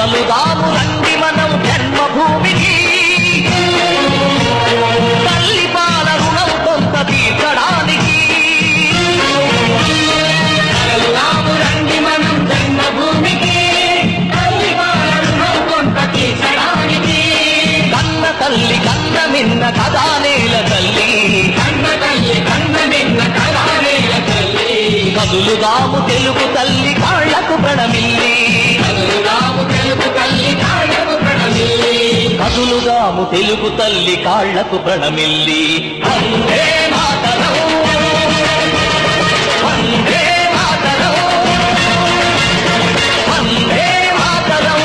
కలుదాము రండి మనం జన్మభూమికి, తల్లి పాల రుణం కొంత తీర్చడానికి. కలుదాము రండి మనం జన్మభూమికి, తల్లి పాల రుణం కొంత తీర్చడానికి. కన్న తల్లి కన్న మిన్న కదా నేల తల్లి, కన్న తల్లి కన్న మిన్న కదా నేల తల్లి. కదులుదాము తెలుగు తల్లి కాళ్లకు ప్రణమిల్లి, కదులుదాము తెలుగు తల్లి కాళ్లకు ప్రణమిల్లి, కదులుదాము తెలుగు తల్లి కాళ్లకు ప్రణమిల్లి. వందే మాతరం, వందే మాతరం, వందే మాతరం.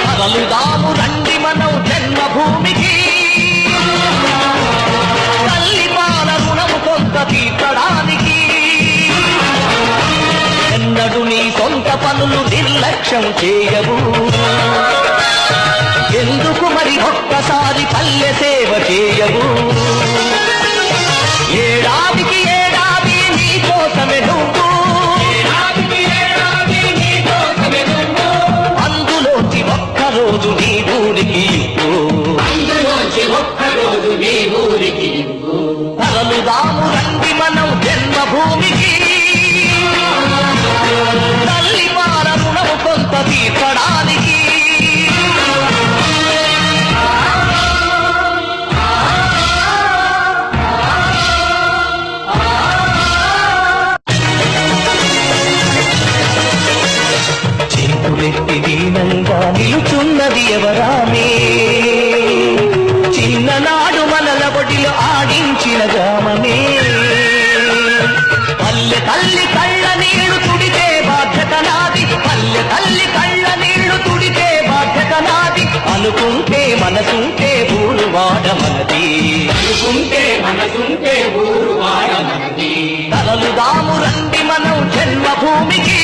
కదులుదాము రండి మనం జన్మభూమికి, తల్లి పాల రుణము కొంత తీర్చడానికి. ఎన్నడు నీ సొంత పనులు నిర్లక్ష్యం చేయవు, ఎందుకు మరి ఒక్కసారి పల్లె సేవ చేయవు. ఏడాదికి ఏడాది నీ కోసమే నువ్వు, అందులోంచి ఒక్కరోజు నీ ఊరికి ఇవ్వు, అందులోంచి ఒక్కరోజు నీ ఊరికి ఇవ్వు. కలుదాము రండి మనం జన్మభూమికి, తల్లి పాల రుణము కొంత తీర్చడానికి. చేతులెత్తి దీనంగా నిలుచున్నది ఎవరామే, చిన్ననాడు మనల ఒడిలో ఆడించిన గ్రామమే. పల్లె తల్లి కళ్ళ నీళ్లు తుడితే బాధ్యత నాది, పల్లె తల్లి కళ్ళ నీళ్లు తుడితే బాధ్యత నాది. అనుకుంటే మనసుంటే ఊరు వాడ మనది, అనుకుంటే మనసుంటే ఊరు వాడ మనది. కలుదాము రండి మనం జన్మభూమికి,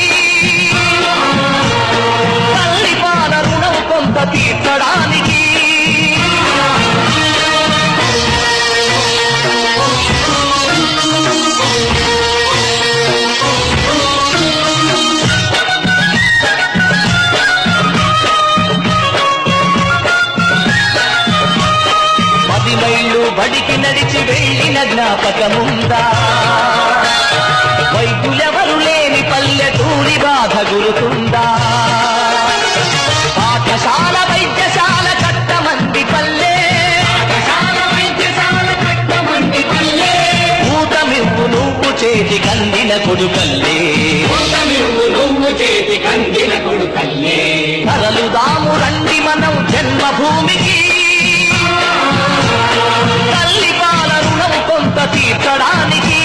తల్లి పాల రుణం కొంత తీర్చడానికి. బడికి నడిచి వెళ్ళిన జ్ఞాపకముందా, వైద్యులెవరు లేని పల్లెటూరి బాధ గురుతుందా. పాఠశాల వైద్యశాల కట్టమంది పల్లె, ఊతమివ్వు నువ్వు చేతి కందిన కొడుకల్లే, నువ్వు చేతి కందిన కొడుకల్లే. కలుదాము రండి మనం జన్మభూమికి, తల్లి పాల రుణం కొంత తీర్చడానికి.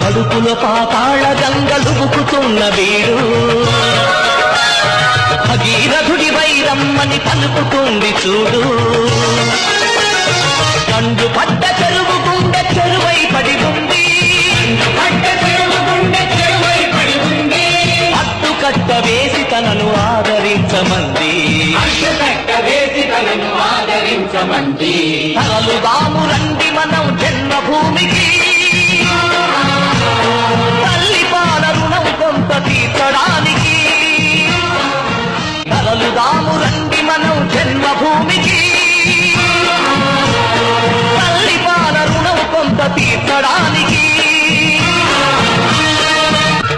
కడుపులో పాతాళ గంగలుగుకుతున్న వీడు, భగీరథుడి వైరమ్మని పలుకుతుంది చూడు. కండు పడ్డ చెరువు గుండె చెరువై పడి ఉంది, అడ్డుకట్ట వేసి తనను ఆదరించమంది, కలుదాము రండి మనం జన్మభూమికి, తల్లి పాల రుణం కొంత తీర్చడానికి. కలుదాము రండి మనం జన్మభూమికి, తల్లి పాల రుణం కొంత తీర్చడానికి.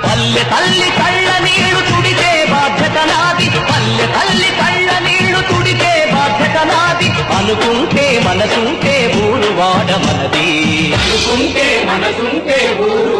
పల్లె తల్లి కళ్ళ నీళ్లు తుడితే బాధ్యత నాది, పల్లె తల్లి కళ్ళ నీళ్లు తుడితే బాధ్యత నాది. అనుకుంటే మనసుంటే ఊరు వాడ మనది, అనుకుంటే మనసుంటే ఊరు